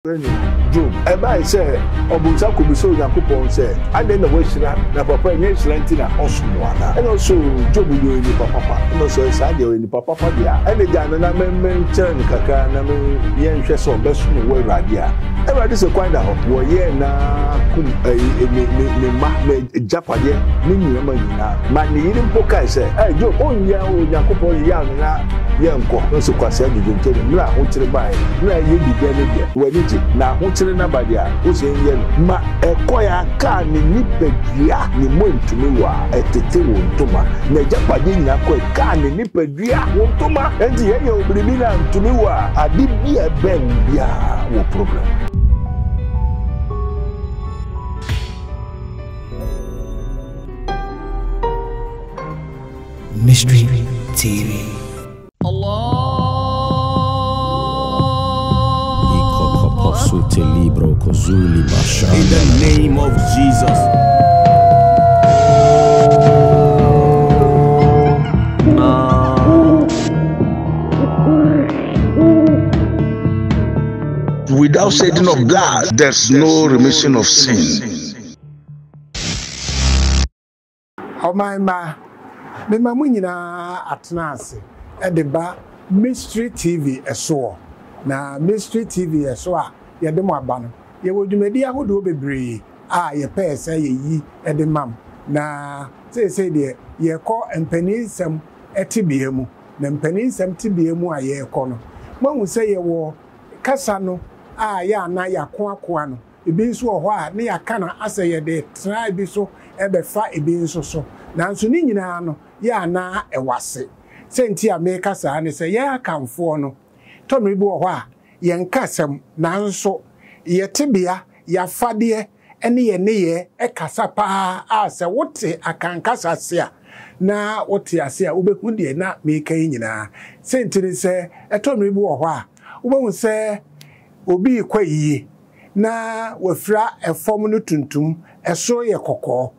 Job, eba say obusa ko bi so Yakobon say ade na we shira na papa nye shira ntina osumo ana and also Job yo ni papa no so say ade yo ni papa dia ene jana na men chere ni kaka na men ye nhwe so besu no we rade a everybody say kwanda ho wo ye na kum me japade ni nyina ma nyina ma ni yiri mpoka say Job onye o Yakobon ya na ye nko no so kwase ajuju nkere mra ho kire bai mra ye bibia ne dia we na ho kire na badia o se ye ma ekoya ka ni nipadua ni montumi wa etete wo ntoma na japade nyina ko ka ni nipadua wo ntoma enti ye ye obiribi na ntumi wa ade bia ben bia wo problem. Mystery TV. In the name of Jesus. Without shedding of blood, there's no remission of sin. Oh my me mamunyina atnase edeba Mystery TV eso na Mystery TV eso a yede mo aba no ye wodwumadi ahodo bebre a ye pese ye yi ede mam na say de ye ko empaninsem etibie mu na empaninsem tibie mu a ye ko no mahu say ye wo kasa no a ya na yakon akoa no ebi nso ho a ne yakana ase ye de try bi so ebefa ebi nso so nanso ni nyina no ya na ewase senti a me kasa ne say ya akamfo no to me bi wo ho a ye nkasem nanso ye tibia ya fade ene ye ne ye ekasa pa a se wote akankasa se a na wote ase a obehu de na me kan nyina senti ne se eto me bi wo ho a obehu se obi kwayiye na wafra efom no tuntum eso ye kokko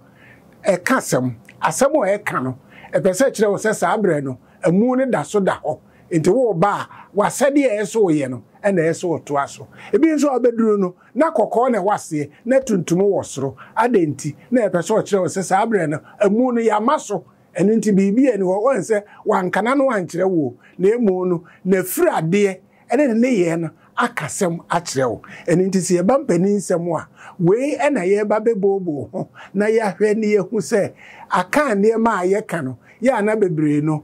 ekasem asem o eka no epese kire wo se sabre no amu ne da so da ho enti wo ba wasade eso ye no ena eso to aso ebi nso obeduru no na kokko na wase na tuntum wo soro adenti na epese o kire wo se sabre no amu no ya maso eno nti bibia ni wo wonse wankana no wankire wo na emu no na frade ene ne ye no akasem akrewo eni ntisi ye bampani nsem a we ena ye ba bebobo ho na ya hwe ne ye hu se aka ne ma ye ka no ya na bebre no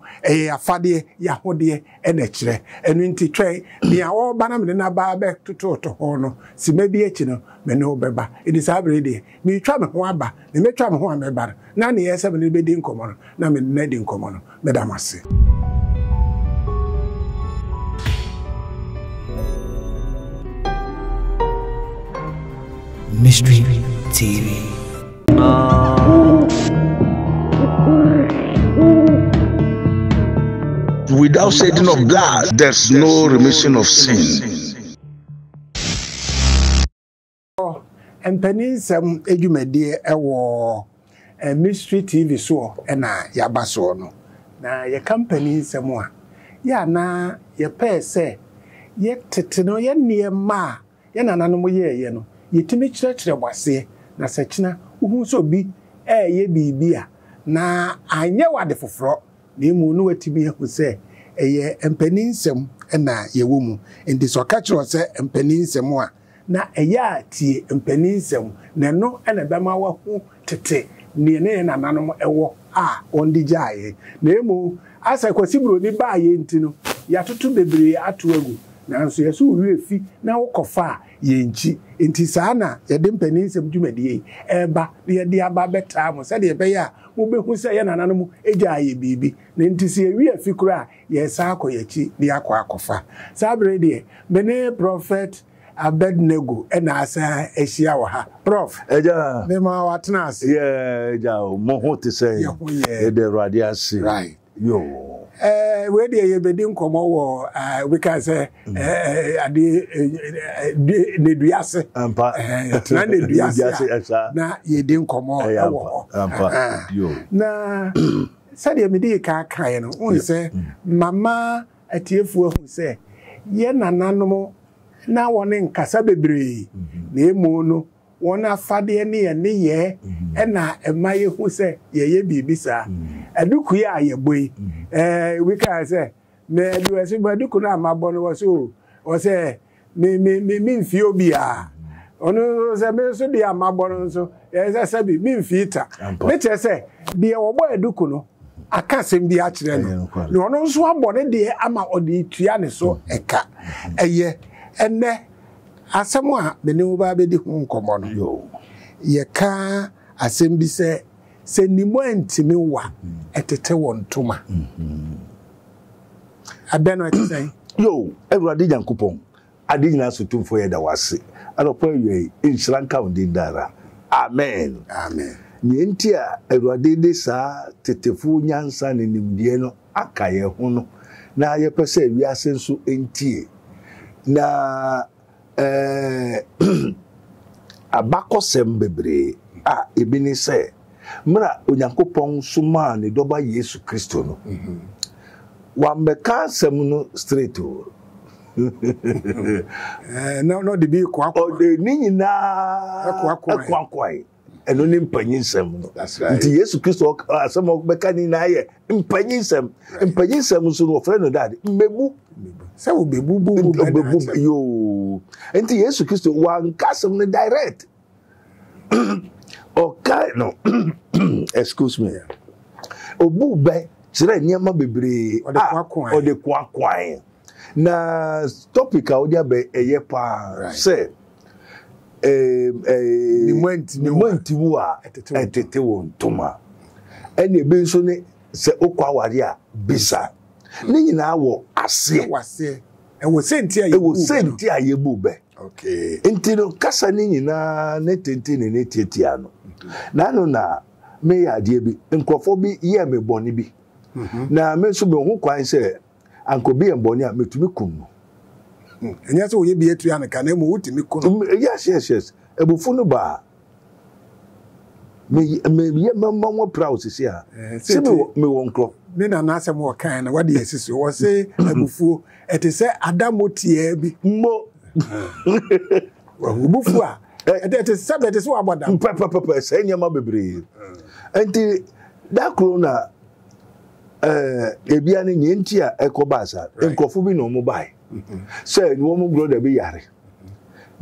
afade ya hode ena kire eni nti twen ne a wo ba na me na ba be tototo ho no si ma bi echi no me no beba edi sabre de mi twa me ho aba me metwa me ho ameba na ne ye se me be di nkomo no na me na di nkomo no me da mase. Mystery TV. Without shedding of blood, there's no remission of sin. Empaninsem edwumadi ewo Mystery TV so na yabaso no na ye company nsem a ya na ye pese ye tete no ye niema ye nananom ye no yetimi kyerɛkyerɛ bwase na sɛkyena uhu so bi ye bibia na anye wade foforo na emu no watimi hu sɛ eye empaninsem na ye wo mu enti so ka kyerɛ sɛ empaninsem a na eye atie empaninsem na no na bɛma wa hu tete ne ne nananom ɛwɔ a ondi gyae na emu asa kwasibro ni ba ye enti no ya totu bebre ato agu nanso yeso wi fi na wokofa yenchi enti saa na yede mpaninsem dwumadie eba yede aba beta mo se de be ya mo behu se ye nananom egya ye bibi na enti se wi afi kura ye saa akoyachi de akofa sabre de bene prophet Abednego ena asa ehia wo ha prof eja me ma watena ase eja mo ho te se e de radiasi right yo we dey ye bedi nkomo wo we can say ade ne duase ampa na ne duase na ye di nkomo wo ampa yo na sade me dey ka kan no won say mama atiefu hu say ye nananom na wone nkasa bebre na emu no wona afade ne ye na emaye hu se ye bibisa aduku ya ye boy we can say me do ese aduku na amabo no wo se me mfi obi a ono se me so di amabo no so ye se bi me mfi ita me che se de obo aduku no aka sem bi a kire no no ono so abone de ama odi tua ne so eka eye ene asem a me ne wo ba be di hu nkomo no yo ye ka asem bi se nimu antimi wa etete won toma abeno etsen yo Awurade Nyankopon ade nyina so tumfo ye da wase alopo ye inshranka won dara amen nyenti a Awurade de sa tetefu nyansa ne nimdie no aka ye ho no na ye pese wiase nso entie na abakosem bebre a ebini se mra Onyankopon suma ne doba Yesu Kristo no wambeka asem no straight o no de bi kwa o de nyina kwa eno ni mpanyinsem no nti Yesu Kristo asem obeka ni na ye mpanyinsem so no ofre no dad mmebu se wo bebu yo nti Yesu Kristo wankasem no direct okay no excuse me obu be sire nyama bebre o de kwa na topic a odia be eye pa say ni mwenti wu a etete won toma ene be nso ne se okwa ware a bisa ni nyina wo ase ewo senti a yebu be okay ntino kasa ni nyina ne tenti ne tietia no na no na me ya de bi nkofo bi ye me boni bi na me so be hu kwan se ankobi emboni a metumi kum no enya so ye bi etu ya nka na mo wutimi kum yes ebufu no ba me ye mama proud sisi a se me won kro me na na asem wo kan na wade asisi wo se ebufu ete se adamotie bi mo ebufu a ete sabe ete so aboda papa se nyama bebre enti da kro na ebia ne nyenti a ekobasa enkofu bi no mo bai se ni wo mo brother bi yare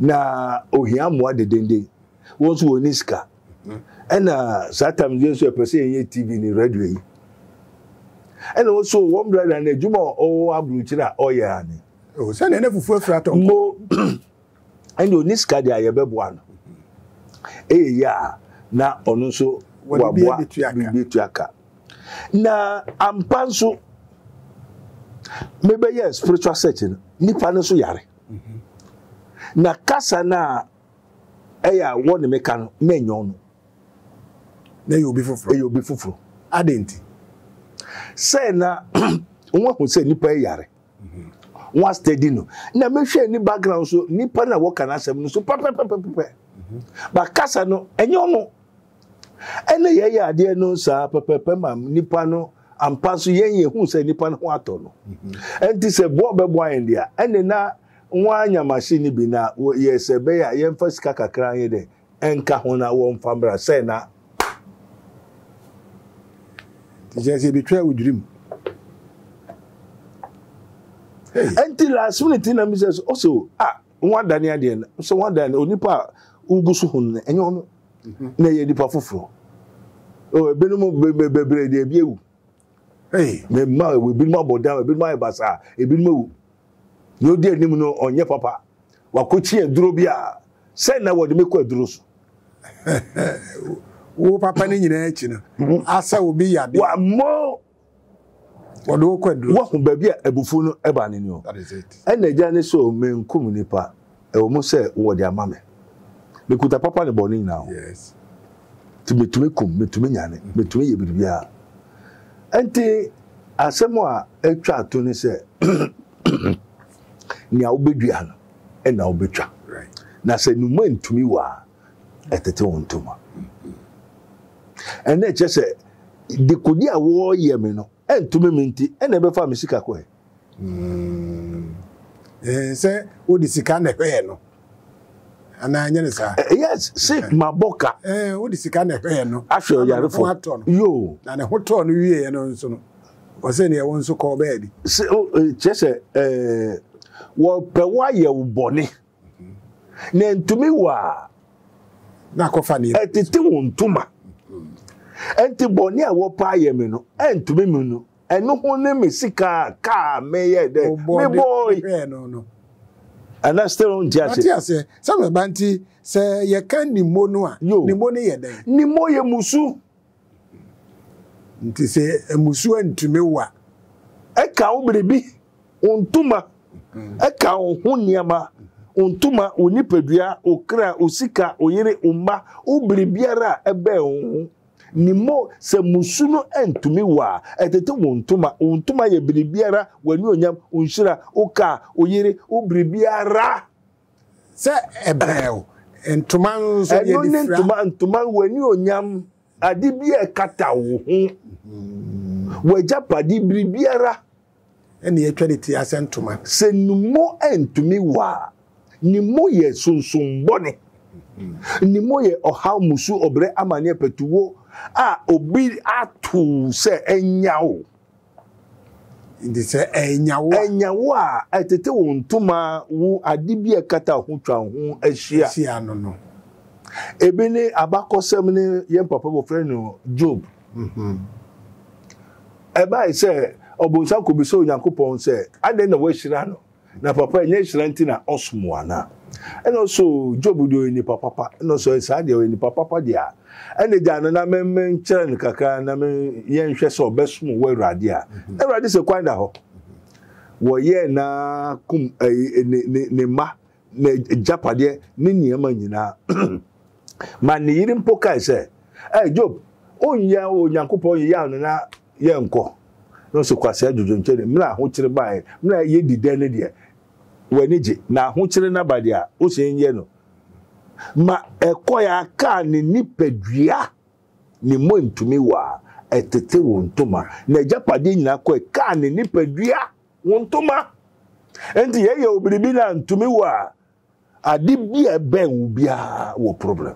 na ohia mo adedende wo so woni ska ena satam Jesu epese yen TV ni radio yi ena wo so wo brother na ejuma o abruchira oya ani o se na fufu afra to mo endo ni ska dia ye beboa no ya na onu so waboa bi tuaka na ampanso maybe yes spiritual searching nipa no so yare na kasa na eya won me kan menyo no na you be fufuro adenti say na won ho say nipa yare won steady no na me hwe ni background so nipa na wo kan asem no so pepe ba kasa no enyo no ene ye ade no sa pepe ma nipa no ampa so ye hu say nipa no ho ato no enti se bo bebo ayen dia ene na nwanya machine bi na ye se be ya ye mfa sika kakra ye de enka ho na wo mfa bra say na je bi twa udrim enti last minute na mi say also nwa dani ade na so nwa dani onipa ugusu hun enyo no na ye nipa foforo o ebenum bebre de biewu me ma we bi ma boda we bi ma basa e bi ma no de anim no onye papa wakochi aduro bia say na wo de mekọ aduro so wo papa ni nyina achi no asa obi yade wa mo wo do kọ aduro wo ho ba bia abufu no e ba ne ni o that is it ena ja ne so menkum nipa e wo mo say wo de amame mekuta papa ne boni na o yes metumi kum metumi nyane metumi ye bibia enti asemo a etwa to ne se ni a obedua no e na obetwa right na se numa ntumi wa etete wontuma ene che se de kodi a wo ye me no entumi minti ene be fa me sika ko Say wodi sika na hwe no. Ana nya ne sa. Yes, sick maboka. Wodi sika na hwe no. Ahwe yarefo. Yo. Na ne hoto no wie no nso no. Ose ne won so ko bedi. Chese wo pe wa ye wo bone. Na ntumi wa na kofa ni. Etete wo ntuma. Enti bone a wo pa ye me no. Entumi me no. Eno ho ne me sika ka me ye de. Me boy. No. And that's still on Jesse. Say, some banti say ye can ni mono ni mono ye den. Ni mo ye musu. Nti say musu antumi wa. Eka wo brebi. Ontuma. Eka wo ho niama. Ontuma onipadua okra osika oyere umma obrebiara ebe ho. Ni mo se musu no antumi wa. Etete ontuma ye brebiara wani onyam onhira oka oyere obrebiara. Se ebeo entuma nso ye difra. Entuma wani onyam ade bi e kata wo ho. Wajapadi brebiara ene ye twediti asentuma. Se numo antumi wa. Ni mo ye sunsunbone. Ni mo ye oha musu obre amane petuwo obi atu se enyawo. Ndi se enyawo a etete wo ntuma wo adibie kata ho twa ho ahia no. Ebene abakosem ne yem papa bo friend no Job. Eba ise obunsa ko biso Onyankopon se ade na wahira no. Na papa enye hira ntina osmo ana. And also Job do ni papa and also inside the ni papa dia. And the jana na men chere kakra na men yen hwe so besum we Awurade a. Awurade se kwanda ho. Wo ye na kum ne ma na japade ne niema nyina. Ma ne yiri mpoka se Job onya Onyankopon ya no na ye nko. No so kwase ajojo nche mra ho kire bae mra ye dide ne de wanije na ho kire na bade a o se nye no ma ekoya ka ne nipadua ne montumi wa etete wontoma na japade nyina ko ka ne nipadua wontoma enti ye obiribi na ntumi wa ade bi ebe wo bia wo problem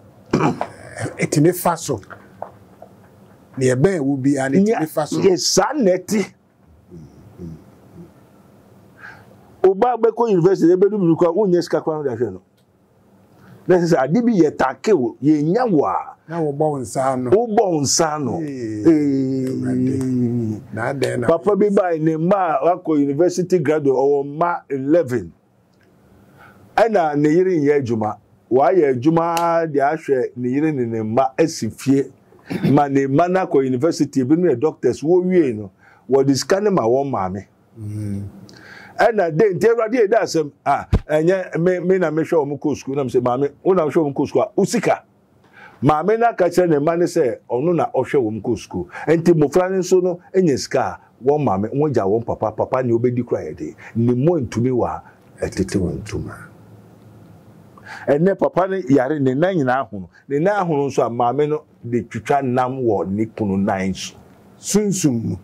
etime faso ne ebe wo bia ne etime faso yes saneti Oba Beko University ebedu bikwa unye sika kwa da hwe no. Na se adibi ye take wo ye nyawa na wo bo nsa no. Wo bo nsa no. Na de na. Papa bi bai ne ma akọ university graduate or ma 11. Ana ne yiri ye adwuma. Wa ye adwuma de ahwe ne yiri ne ma asifie. Ma ne ma na akọ university bi no doctors wo wie no. Wo discan ma won maame. Ena de nti Awurade da asem enye me na me hwe o mko school na me se maame una hwe o mko school usika maame na ka kire ne ma ne se onu na o hwe o mko school enti mofra ne so no enye sika won maame won ja won papa ne obedi kura ye de ni mo ntumi wa etete won ntuma enne papa ne yare ne nan nyina ahunu ne nan ahunu so maame no de twitwa nam wo ni kunu nan sunsum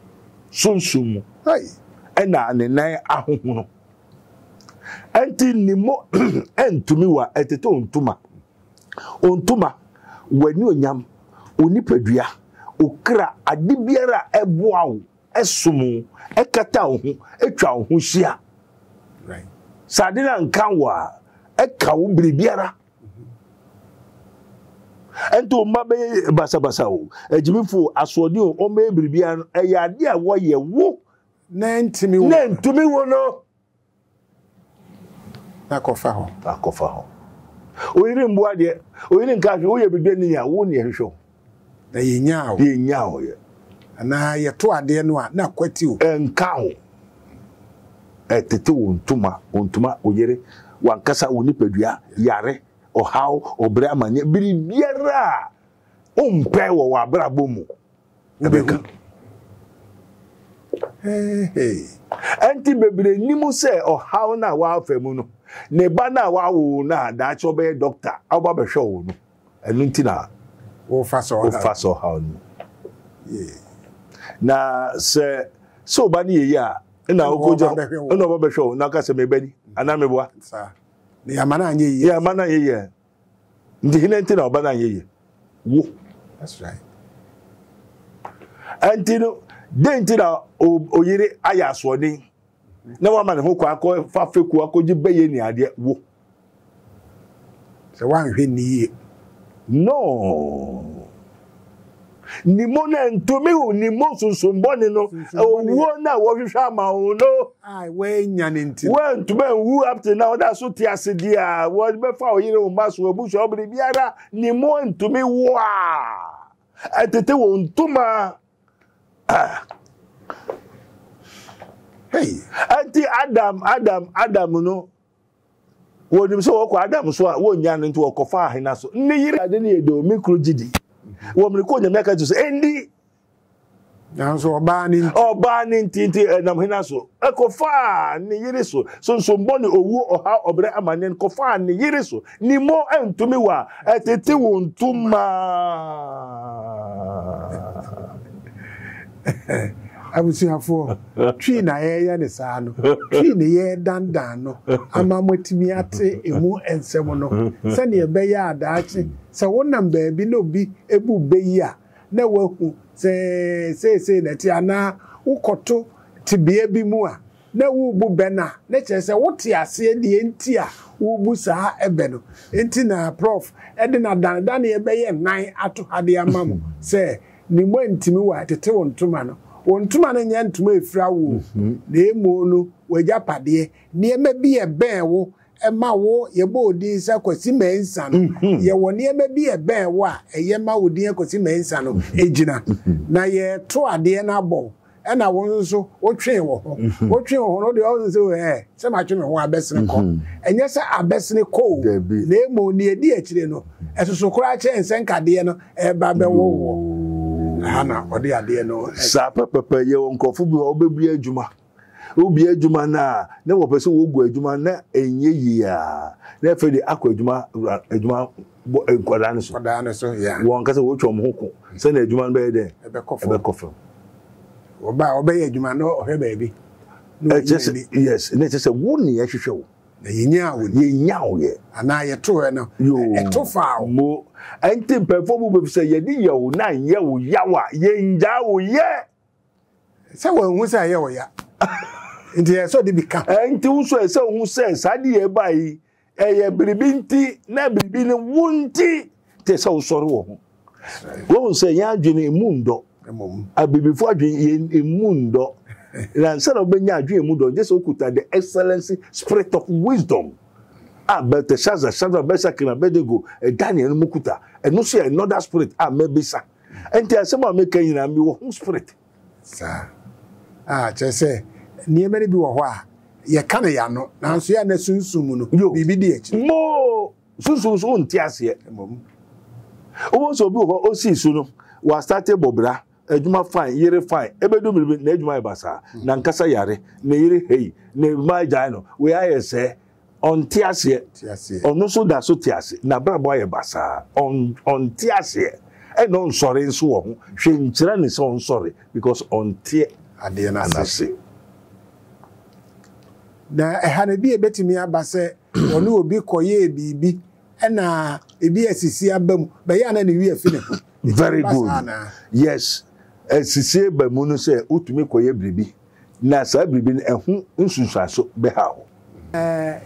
hai ena ne nan ahohono enti nimo entumi wa etete ontuma wani onyam onipadua okra adibiara eboawo esumu ekata ho etwa ho hia right sadina nkanwa ekawo biribiara ento mabe basabasa o ejimifu asodi o me biribiara eyade a wo ye wo na ntimi wo no akofa ho oyire mbu ade oyire nka hwe wo ye bidwe ni ya wo ne hwehwe na yenyaa ye ana ye to ade no a na kwati o enka ho etete wontuma oyire wankasa onipadua yare ohaw obre amanye biribiara ompe wo wabrabo mu ebeka anti bebre nimu se ohaw na wa afemu no ne ba na wa wo na da cho be doctor aba be hwe wo no enu ntina wo fa so how no na se so ba ni ye ya na okoja na oba show na ka se mebani ana meboa sa ne yamana anye yi ya mana ye ndi hinenti na oba na ye wo that's right antino denti na oyire aya asodi na wa ma ne ho kwa akọ fa feku akọji beye ni ade wo se wan hwe ni yi no ni mo na ntomi wo ni mo sunsun ni no owo na wo hwehwa ma wo no ai we nya ne nti when to be who up to now that so tiase dia wo be fa oyire o maso obuso obiri biara ni mo ntomi wo a atete wo ntoma hey anti Adam no wo nim so wo ko Adam so a wo nya no nti wo kofa ahina so ni yire ade ne edo mikro gidi wo mre ko nya meka to say endi na so oba ni ntinti nam hina so ekofa ni yire so mboni owu oha obre amanen kofa ni yire so ni mo entumi wa etete wo ntuma abusuafo twi na ye ne saa no twi ne ye dandan no ama motimi ate emu ensem no se ne be ya adaachi se wonam baabi no bi ebu beyi a na wahu se na ti ana ukoto tibia bi mu a na wo bu bena na che se wote ase de enti a wo bu saa ebe no enti na prof ede na dandan ne be ye nan ato hade amam se ni mo ntimi wa tete wontuma no wontuma no nya ntuma efira wo na emo no wagya pade ne ema bi e ben wo ema wo ye bo odin sa kwasi mensa no ye wo ne ema bi e ben wo a eye ma odin kwasi mensa no ejina na ye to ade na bo ena wo nso wo twen wo no de o se se ma twen ho abesene ko enye se abesene ko na emo ne edi akire no esoso kura che nsenkade no e ba be wo hana odi ade no sa papa ye wonkofo bi obebu adwuma obi adwuma na wo pese wo gu adwuma na enye yi a na fe de akọ adwuma enkwada ne so ya won kase wo twom hoko se na adwuma be de ebe kofo oba ye adwuma no ohwe baabi yes ne se wo ne ye hwehwe wo na yenya wo ye ana ye to no to fa mo enti perform be say ye di ye wo na ye wo yawa ye nja wo ye se wo hu say ye wo ya nti so de bika enti wo so se hu say sade ye bai ye bribinti na bribi ne wunti te se wo sori wo ho wo say ya adwene emundo abibifo adwene emundo na say obenya adwene emundo just okuta the excellency spirit of wisdom but shaza besa kina bedego Daniel mukuta no say another spirit mebisa enti asema make nyina mi wo spirit sa chese niemere bi wo ho a ye kana ya no na so ya na sunsum no bibi di echi mo sunsum so nti ase o so bi ho o si su no wa start bobra adwuma fine yere fine ebedu mi na adwuma ibasa na nkasa yare na yere hei na ma jai no we ayese on tiase ono so da so tiase na brabo aye basa on tiase e no sorry nso wo ho hwe nkyira ne so on sorry because on tie ade na sase na ehane bi ebetimi abase ono obi koye bibi na ebi asisi abam be ya na ne wi afine very good yes asisi bamu no se utumi koye bibi na sa bibi ehu nsunsuaso be ha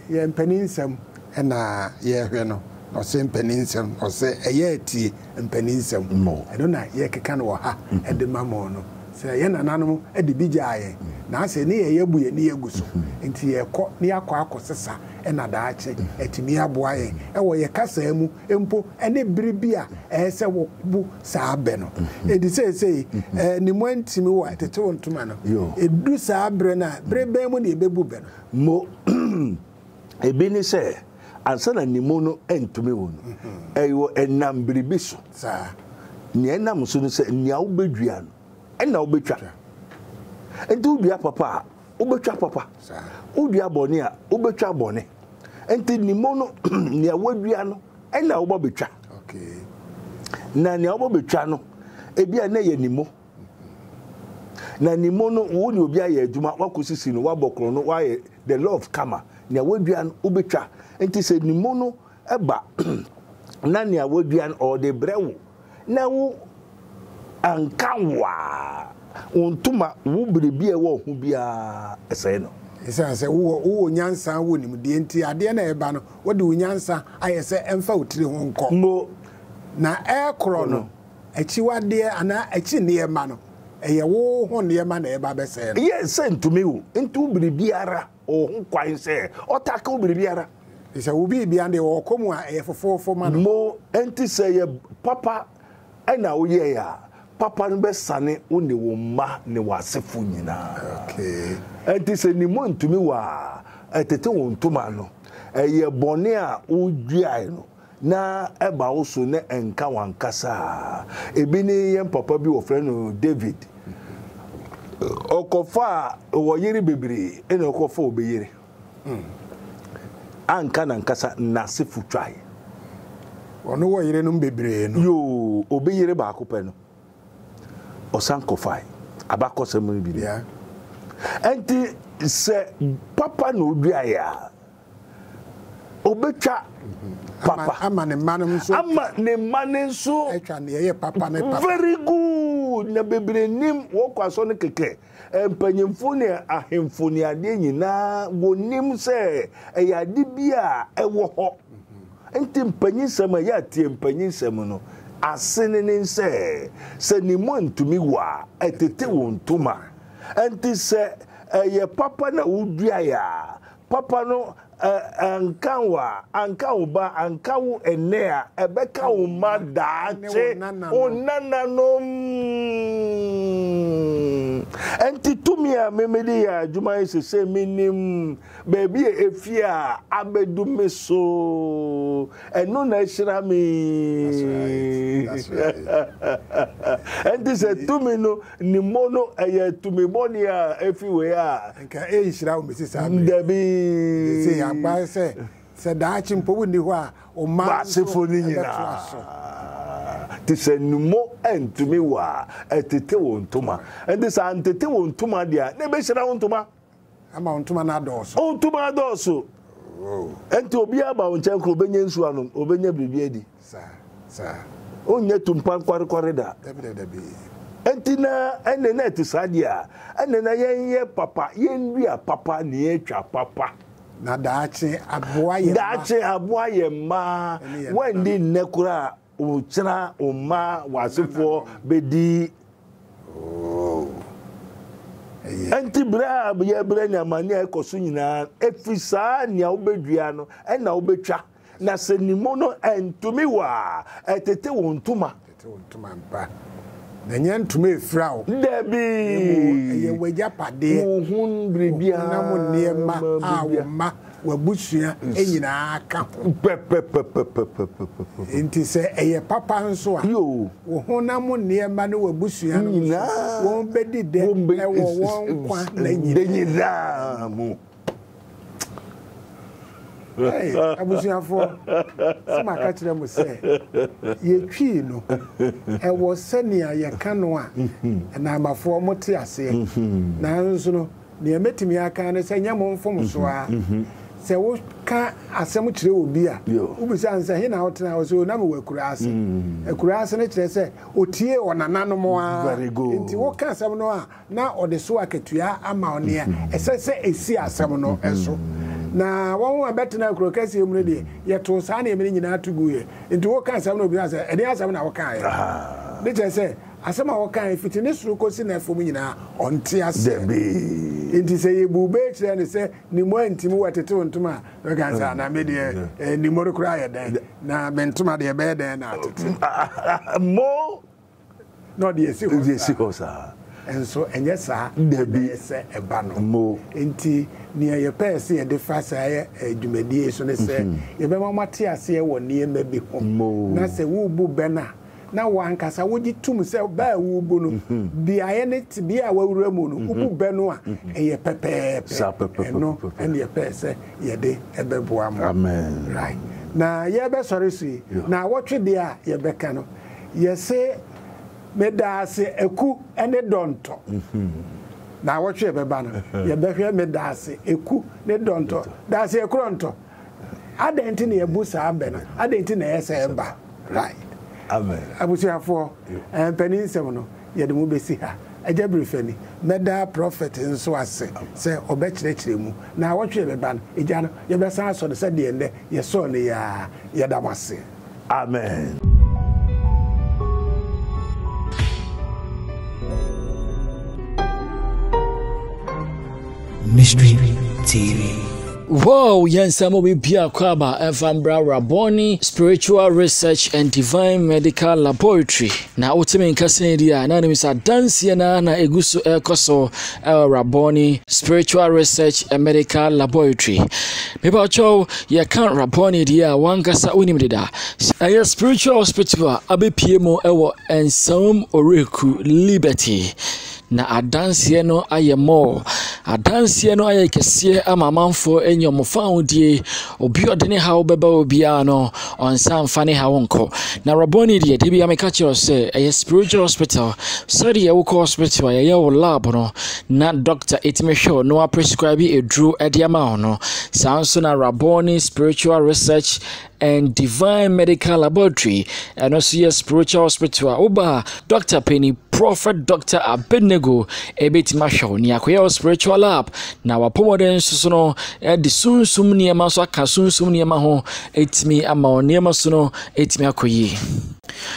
ye mpaninsem na ye hwe no no se mpaninsem no se eye tie mpaninsem no I don't know ye keka no ha e de mamo no se ye nananom e de bijaye na se ne ye buye ne ye guso nti ye kọ ne akọ akosesa e na daache etimi aboa ye e wo ye kasa mu empo ene biribia e se wo bu saa be no e di se ni mo ntimi wo atete wo ntuma no e du saa bre na bre be mu ne e bebu be no mo ebi ni se ansana ni mo no entumi wo no eyo enam biribi so saa ni enam so no se ni awo bedua no ena wo betwa enti udua papa wo betwa papa udua bone a wo betwa bone enti ni mo no ni awadua no ena wo betwa okay na ni awo betwa no ebi a na ye ni mo na ni mo no wo ni obi aye adwuma wakosisi no wabokro no waye the love kama na wadua no obetwa enti se ni mo no eba na ne wadua no or the brewo na wo ankawa ontuma wo brebi e wo ho bia ese no isa se wo nyansa wo nim de enti ade na eba no wo de nyansa ayese emfa otire ho nko mo na ekro no achiwade ana achi ne ma no eye wo ho ne ma na eba bese no yes entumi wo entu brebi ara o ho kwan se otaka brebi ara isa wo bi ande wo komu a eye fofofo ma no mo enti se ye papa ana wo ye ya papa no be sane wo ne wo ma ne wasefo nyina okay enti se ni mo ntumi wa etete wo ntuma no eye bone a wo duai no na eba wo so ne enka wankasa ebi ni yen papa bi wo frɛ no David okofa wo yiri bebre ene okofa obeyire anka na nkasa na sefu twai ono wo yire no bebre no yo obeyire ba akopɛ no osanko fai abakosem no bi ya enti se papa no duaya obetwa papa ama ne manum so etwa ne ye papa ne papa very good na bebre nim wo kwaso ne keke empanyimfo ne ahemfo ne ade nyina wonim se eyade bia ewo ho enti mpanyinsem ya tie mpanyinsem no asene ne se ni mo ntumi wa etete wo ntuma enti se ye papa na wudua ya papa no ankawo ba ankawo enea ebeka wo madache onana no enti tumia memedi ya juma ise minim baby efia abedu meso eno na hira mi that's right enti se tumi no ni mono eye tumi boni a efiwe a nka hira o mesi sa dabi se agba se da chimpo woni ho a o ma sefo ni nyina ti se numo entumi wa etete wo ntuma enti sa antete wo ntuma dia na be hira wo ntuma ama ntuma na doso o ntuma doso enti obi aba wo nchen ko benye nsu anu obenye bibi edi sa onye tumpan kware da dabi enti na ene na ti sadia ene na yenye papa yenwia papa ne etwa papa na daache aboa ye ma wendi nnekura o chira o ma wasefo bedi enti bra ye bra nyamane ekoso nyina efisa nia obedua no ena obetwa na senimo no entumi wa etete wo ntuma mpa na nya ntuma efra o debi ye wagya pade ohun brebia na mo niema awoma wabusua enyina aka enti se eye papa nso a yo wo honam niema ne wabusua no won bedi de e wo won kwa na nyina mu abusuafo sama ka kire mo se ye twi no e wo senia ye ka no a na amafo mo te ase na nso no ne metimi aka ne se nyamo mfom so a se wo ka asem kire obi a ubisa nse he na hotena wo so na me wakura ase akura ase ne kire se otie onananom a nti wo ka asem no a na ode so akatua ama one a ese se esi asem no eso na won abetena akuro kasi emu de yeto sa na emini nyina tuguye nti wo ka asem no obi ase ede asem na wo ka ya ne kire se asem a wo ka fitine suru kosi na efom nyina onte ase nti se yebube kire ne se ni mo antimi watete ontuma no kan sa na me de ni mo kura ya den na mentuma de be den na atete mo no de esi hosa enso enye sa debi se eba no mo nti ni ye pese ye de fa sa ye adwumadie so ne se ye be ma mate ase ye wo ne ma bi ho na se wo bu bena na wankasa wogi tum se ba wu bu no bia ye ne ti bia wawura mu no ubu be no a eye pepe no and ye pese ye de ebebo am amen right na ye be sorry si na wotwe de a ye be ka no ye se medase eku ene donto na wotwe beba no ye behwe medase eku ne donto dase ekronto adenti ne ebusa abe no adenti na yesa eba right amen abusiafo penin sem no ye de mu besi ha ajabrifani meda prophet nso ase se obekirekire mu na wotwe beba no eja no ye besa aso de se de ende ye so ne ya ye damase amen. Mystery TV. Wow, Yansamo Bibia Kwaba, Evambra Raboni, Spiritual Research and Divine Medical Laboratory. Na Ultimate Cassidia, Anonymous Dansiana, na Egusu Ekoso, Raboni, Spiritual Research and Medical Laboratory. Maybe Cho, ya can't Raboni, dear, Wangasa Unimida. A spiritual hospital, Abe Piemo Ewo, and some Oriku Liberty. Na adansie no aye mo adansie no aye kese amamanfo enyom faudie obi odene hawo beba obia no onsan fane hawo nko na Raboni de bia me ka kire se aye spiritual hospital so de ye wo hospital aye wo lab no na doctor etimehwe no prescribe edru ediama no sanso na Raboni Spiritual Research and Divine Medical Laboratory and also your spiritual hospital oba Dr. Penny Prophet Dr. Abednego ebeti masho ni akoya spiritual lab na wapomoden so no de sunsum niema so aka sunsum niema ho etimi ama niema so no etimi akoyi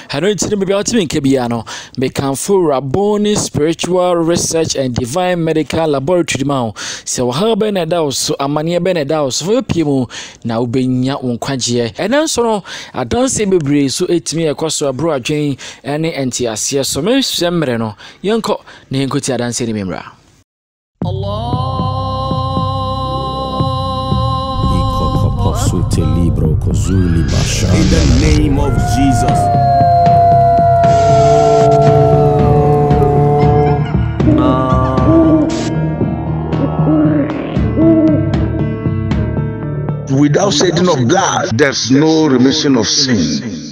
hano ntini bibia otimi nkebia no mekanfo Raboni Spiritual Research and Divine Medical Laboratory ma se wa be na da so amane be na da so piemu na ubenya wonkwaje enen so no adanse bebre so etimi ekoso abro adwen ene entiase so me semre no yenko na yenkoti adanse ni memra Allah in the name of Jesus. Without shedding of blood, there's no remission of sin.